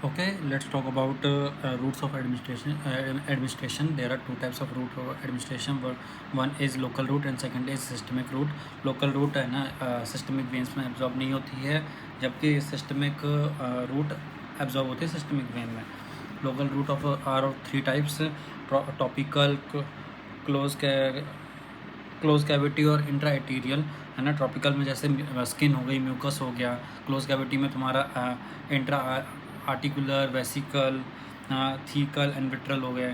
Okay, let's talk about routes of administration. Administration. There are two types of route of administration. One is local route and second is systemic route. Local route है ना systemic veins में absorb नहीं होती है, जबकि systemic route absorb होती है systemic vein में. Local route are of three types: topical, close cavity और इंट्रा एटीरियल है ना. ट्रॉपिकल में जैसे स्किन हो गई, म्यूकस हो गया. क्लोज कैविटी में तुम्हारा intra articular, vesical, thecal and vitreal हो गए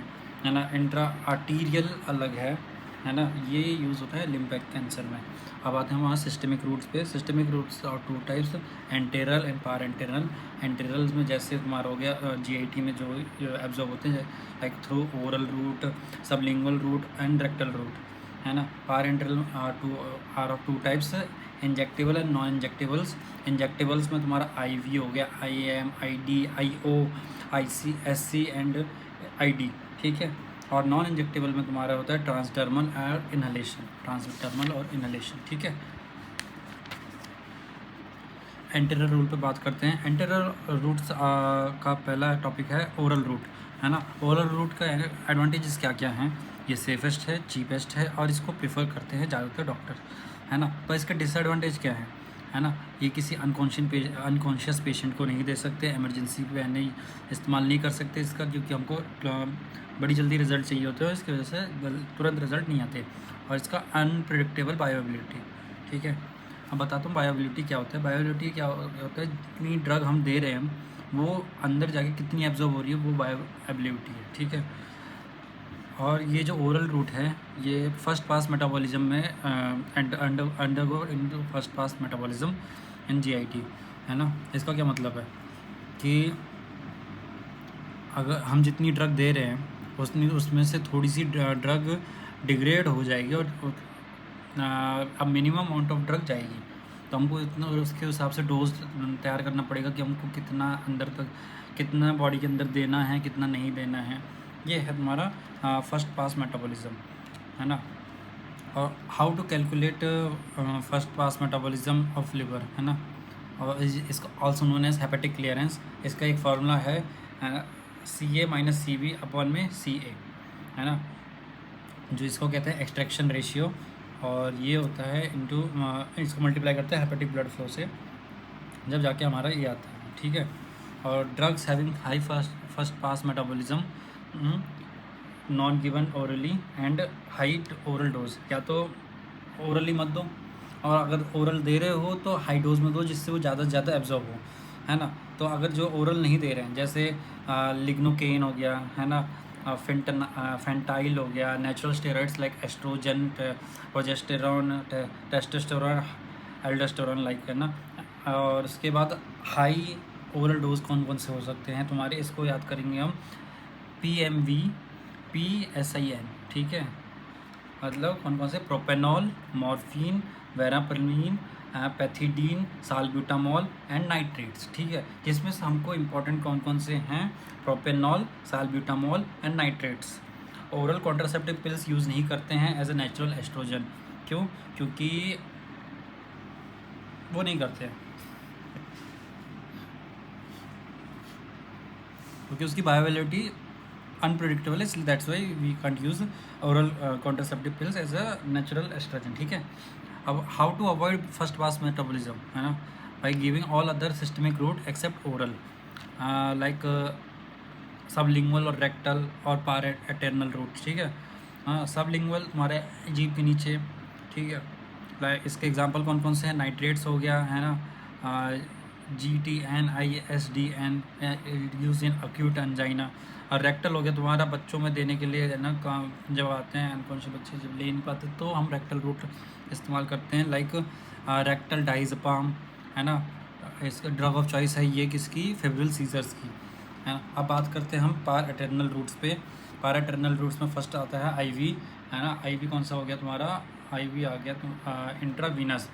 है ना. इंट्रा आर्टीरियल अलग है ना. ये यूज़ होता है लिम्फेटिक कैंसर में. अब आते हैं वहाँ सिस्टमिक रूट्स पे. सिस्टमिक रूट्स और टू टाइप्स, एंटेरल एंड पारेंटेरल. एंटेरल्स में जैसे तुम्हारा हो गया जीआईटी में जो एब्जॉर्ब होते हैं like through oral route, sublingual route and rectal route है ना. Parenteral are of two types, injectable and non injectables. Injectables में तुम्हारा आईवी हो गया, IM, ID, IO, IC, SC and ID. ठीक है. और नॉन इंजेक्टेबल में तुम्हारा होता है ट्रांसडर्मल और इनहलेशन. ट्रांसडर्मल और इनहलेशन. ठीक है. एंटेरियर रूट पे बात करते हैं. एंटेरियर रूट्स का पहला टॉपिक है ओरल रूट है ना. ओरल रूट का एडवांटेजेस क्या क्या हैं? ये सेफेस्ट है, चीपेस्ट है और इसको प्रेफर करते हैं ज़्यादातर डॉक्टर है ना. पर इसका डिसएडवांटेज क्या है ना. ये किसी अनकॉन्शियस पेशेंट को नहीं दे सकते, इमरजेंसी पे नहीं इस्तेमाल नहीं कर सकते इसका, क्योंकि हमको बड़ी जल्दी रिजल्ट चाहिए होते हैं. इसकी वजह से तुरंत रिजल्ट नहीं आते. और इसका अनप्रिडिक्टेबल बायोबिलिटी. ठीक है. अब बताता हूँ बायोबिलिटी क्या होता है. बायोबिलिटी क्या होता है, जितनी ड्रग हम दे रहे हैं वो अंदर जाके कितनी एब्जॉर्ब हो रही है, वो बायोबिलिटी है. ठीक है. और ये जो ओरल रूट है ये फर्स्ट पास मेटाबॉलिज्म में undergo into first pass metabolism in GIT है ना. इसका क्या मतलब है कि अगर हम जितनी ड्रग दे रहे हैं उसमें से थोड़ी सी ड्रग डिग्रेड हो जाएगी और अब मिनिमम अमाउंट ऑफ ड्रग जाएगी. तो हमको इतना उसके हिसाब से डोज तैयार करना पड़ेगा कि हमको कितना अंदर तक, कितना बॉडी के अंदर देना है, कितना नहीं देना है. ये है तुम्हारा फर्स्ट पास मेटाबॉलिज्म है ना. और how to calculate first pass metabolism of liver है ना. और इसका also known as hepatic clearance. इसका एक फार्मूला है C A minus C B upon में सी ए है ना, जो इसको कहते हैं एक्सट्रैक्शन रेशियो. और ये होता है इनटू इसको मल्टीप्लाई करते हैं हेपेटिक ब्लड फ्लो से, जब जाके हमारा ये आता है. ठीक है. और drugs having high first pass metabolism non given orally and high oral dose. या तो ओरली मत दो, और अगर ओरल दे रहे हो तो हाई डोज में दो, जिससे वो ज़्यादा से ज़्यादा एब्जॉर्ब हो है ना. तो अगर जो ओरल नहीं दे रहे हैं जैसे लिग्नोकेन हो गया है ना, फेंटाइल हो गया, natural steroids like estrogen, progesterone, testosterone, aldosterone like है ना. और उसके बाद हाई ओरल डोज कौन कौन से हो सकते हैं तुम्हारे, इसको याद करेंगे हम. PMV, PSIN. ठीक है. मतलब कौन कौन से, propanol, morphine, verapamil, pethidine, salbutamol and nitrates. ठीक है. जिसमें से हमको इम्पॉर्टेंट कौन कौन से हैं, propanol, salbutamol and nitrates. Oral contraceptive pills use नहीं करते हैं एज ए नेचुरल एस्ट्रोजन. क्यों? क्योंकि वो नहीं करते हैं, क्योंकि उसकी बायोअवेलेबिलिटी अनप्रिडिक्टेबल है. That's why we can't use oral contraceptive pills as a natural estrogen. ठीक है. अब how to avoid first pass metabolism है ना, by giving all other systemic route except oral like sublingual और रेक्टल और parenteral root. ठीक है. हाँ, सबलिंगुअल तुम्हारे जीभ के नीचे. ठीक है. लाइक इसके एग्जांपल कौन कौन से हैं, नाइट्रेट्स हो गया है ना, GTN, ISDN use in acute angina. और रेक्टल हो गया तुम्हारा बच्चों में देने के लिए है ना, जब आते हैं अनकॉन्शियस बच्चे जब ले नहीं पाते तो हम रेक्टल रूट इस्तेमाल करते हैं. लाइक रेक्टल डाइज़पाम है ना. इसका ड्रग ऑफ चॉइस है ये किसकी, फेब्रिल सीजर्स की है ना. अब बात करते हैं हम पाराटर्नल रूट्स पे. पाराटर्नल रूट्स में फर्स्ट आता है IV है ना. IV कौन सा हो गया तुम्हारा, IV आ गया इंट्रावीनस.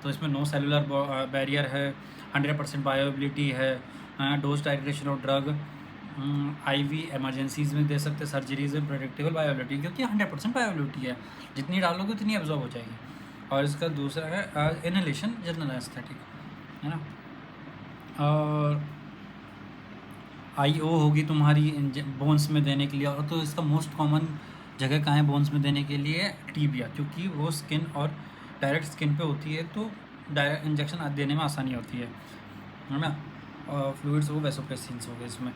तो इसमें नो सेलुलर बैरियर है, 100% बायोबिलिटी है, dose titration of drug. IV emergencies में दे सकते, सर्जरीज में प्रेडिक्टेबल बायोबिलिटी, क्योंकि 100% बायोबिलिटी है, जितनी डालोगे उतनी एब्जॉर्ब हो जाएगी. और इसका दूसरा है इनहेलेशन जनरल एस्थेटिक है ना. और IO होगी तुम्हारी बोन्स में देने के लिए, और तो इसका मोस्ट कॉमन जगह कहाँ है बोन्स में देने के लिए? टीबिया, क्योंकि वो स्किन और डायरेक्ट स्किन पे होती है, तो डायरेक्ट इंजेक्शन देने में आसानी होती है ना। फ्लूइड्स हो, वैसोप्रेसिन्स हो गए इसमें,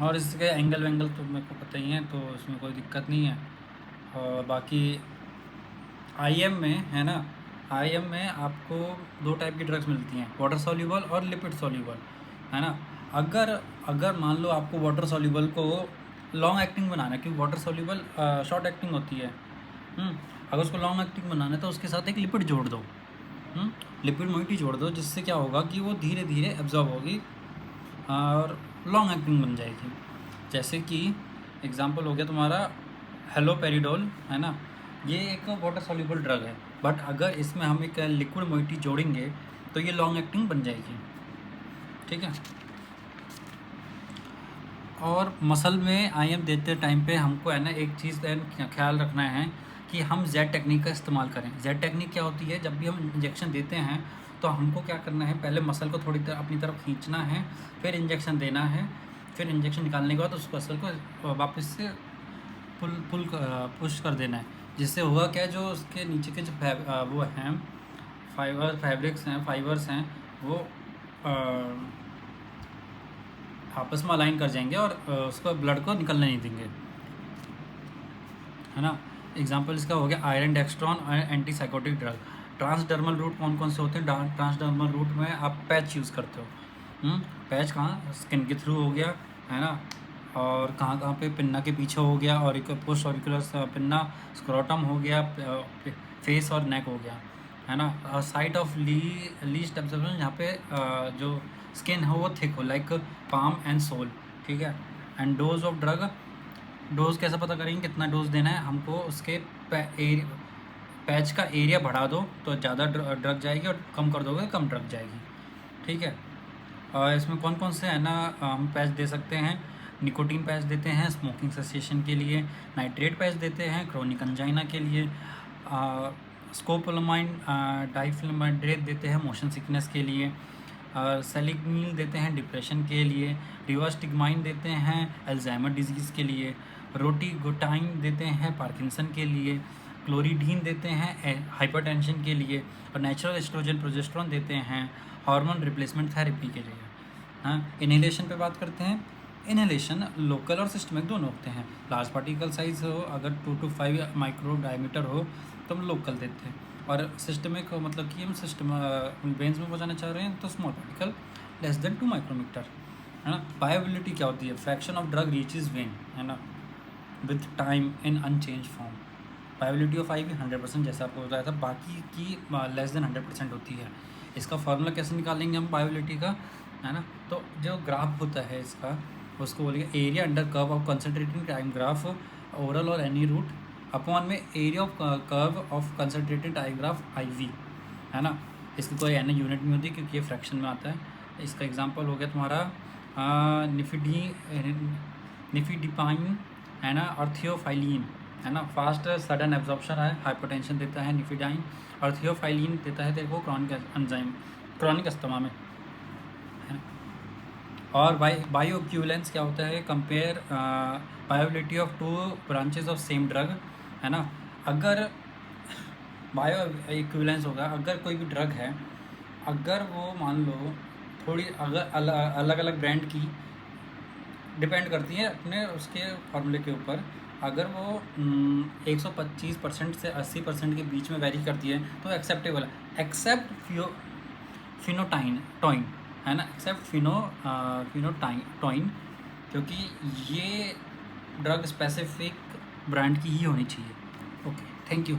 और इसके एंगल वेंगल तो मेरे को पता ही है, तो इसमें कोई दिक्कत नहीं है। और बाकी IM में है ना, IM में आपको 2 टाइप की ड्रग्स मिलती हैं, वाटर सॉल्यूबल और लिपिड सॉल्यूबल, है ना। अगर अगर मान लो आपको वाटर सॉल्यूबल को लॉन्ग एक्टिंग बनाना है, क्योंकि वाटर सॉल्यूबल शॉर्ट एक्टिंग होती है, अगर उसको लॉन्ग एक्टिंग बनाना है तो उसके साथ एक लिपिड जोड़ दो, लिपिड मोइटी जोड़ दो, जिससे क्या होगा कि वो धीरे धीरे एब्जॉर्ब होगी और लॉन्ग एक्टिंग बन जाएगी। जैसे कि एग्जांपल हो गया तुम्हारा हेलोपेरिडोल, है ना, ये एक वाटर सॉल्यूबल ड्रग है, बट अगर इसमें हम एक लिक्विड मोइटी जोड़ेंगे तो ये लॉन्ग एक्टिंग बन जाएगी, ठीक है। और मसल में IM देते टाइम पे हमको है ना एक चीज़ ख्याल रखना है कि हम Z टेक्निक का इस्तेमाल करें। Z टेक्निक क्या होती है? जब भी हम इंजेक्शन देते हैं तो हमको क्या करना है, पहले मसल को थोड़ी देर अपनी तरफ खींचना है, फिर इंजेक्शन देना है, फिर इंजेक्शन निकालने के बाद उस मसल को वापस से पुश कर देना है, जिससे होगा क्या, जो उसके नीचे के जो वो हैं फाइबर्स हैं वो आपस में अलाइन कर जाएंगे और उसको ब्लड को निकलने नहीं देंगे, है ना। एग्जांपल इसका हो गया आयरन डेक्स्ट्रॉन और एंटीसाइकोटिक ड्रग। ट्रांसडर्मल रूट कौन कौन से होते हैं? ट्रांसडर्मल रूट में आप पैच यूज़ करते हो, पैच कहाँ? स्किन के थ्रू हो गया, है ना, और कहाँ कहाँ पे? पिन्ना के पीछे हो गया, और एक पोस्ट ऑरिकुलर पिन्ना, स्क्रोटम हो गया, फेस और नेक हो गया, है ना। साइट ऑफ लीस्ट एब्जॉर्प्शन, यहाँ पे जो स्किन है वो थिक हो, लाइक पाम एंड सोल, ठीक है। And dose of drug, dose कैसे पता करेंगे कितना डोज देना है हमको? उसके पैच का एरिया बढ़ा दो तो ज़्यादा ड्रग जाएगी, और कम कर दोगे कम ड्रग जाएगी, ठीक है। और इसमें कौन कौन से है ना हम पैच दे सकते हैं? निकोटीन पैच देते हैं स्मोकिंग सेसेशन के लिए, नाइट्रेट पैच देते हैं क्रोनिक अंजाइना के लिए, स्कोपोलामाइन डाइफ्लुमेड्रेट देते हैं मोशन सिकनेस के लिए, सेलिग्निल देते हैं डिप्रेशन के लिए, रिवास्टिगमाइन देते हैं अल्जाइमर डिजीज़ के लिए, रोटीगोटाइन देते हैं पार्किंसन के लिए, क्लोरिडीन देते हैं हाइपरटेंशन के लिए, और नेचुरल एस्ट्रोजन प्रोजेस्टेरोन देते हैं हार्मोन रिप्लेसमेंट थेरेपी के लिए। हाँ, इनहेलेशन पे बात करते हैं। इनहेलेशन लोकल और सिस्टमिक दोनों होते हैं। लार्ज पार्टिकल साइज हो, अगर 2 to 5 माइक्रो डायमीटर हो तो हम लोकल देते हैं, और सिस्टमिक मतलब कि हम वेन्स में पहुँचाना चाह रहे हैं तो small particle less than 2 micrometre, है ना। बायोबिलिटी क्या होती है? Fraction of drug reaches vein, है ना, with time in unchange form. Bioavailability of IV 100%, जैसे आपको बताया था, बाकी की लेस देन 100% होती है। इसका फार्मूला कैसे निकालेंगे हम बायोबिलिटी का, है ना। तो जो ग्राफ होता है इसका, उसको बोलिए area under curve of concentrating time graph oral और एनी रूट अपॉन में area of curve of concentrated time graph IV, है ना। इसकी कोई एन यूनिट नहीं होती क्योंकि ये फ्रैक्शन में आता है। इसका एग्जांपल हो गया तुम्हारा निफिडिपाइन, है ना, और थियोफाइलिन, है ना। फास्ट सडन एब्जॉर्प्शन है, हाइपरटेंशन देता है निफिडाइन, और थियोफाइलिन देता है देखो क्रॉनिक एंजाइम, क्रॉनिक अस्थमा में, है ना। और बायो इक्विवेलेंस क्या होता है? Compare बायोबिलिटी of 2 branches of same drug, है ना। अगर बायो इक्विवेलेंस होगा, अगर कोई भी ड्रग है, अगर वो मान लो थोड़ी अगर अलग अलग ब्रांड की, डिपेंड करती है अपने उसके फार्मूले के ऊपर, अगर वो 125% से 80% के बीच में वेरी करती है तो एक्सेप्टेबल है, एक्सेप्ट फिनोटाइन, है ना, एक्सेप्ट फिनोटाइन, क्योंकि ये ड्रग स्पेसिफिक ब्रांड की ही होनी चाहिए। Okay, thank you.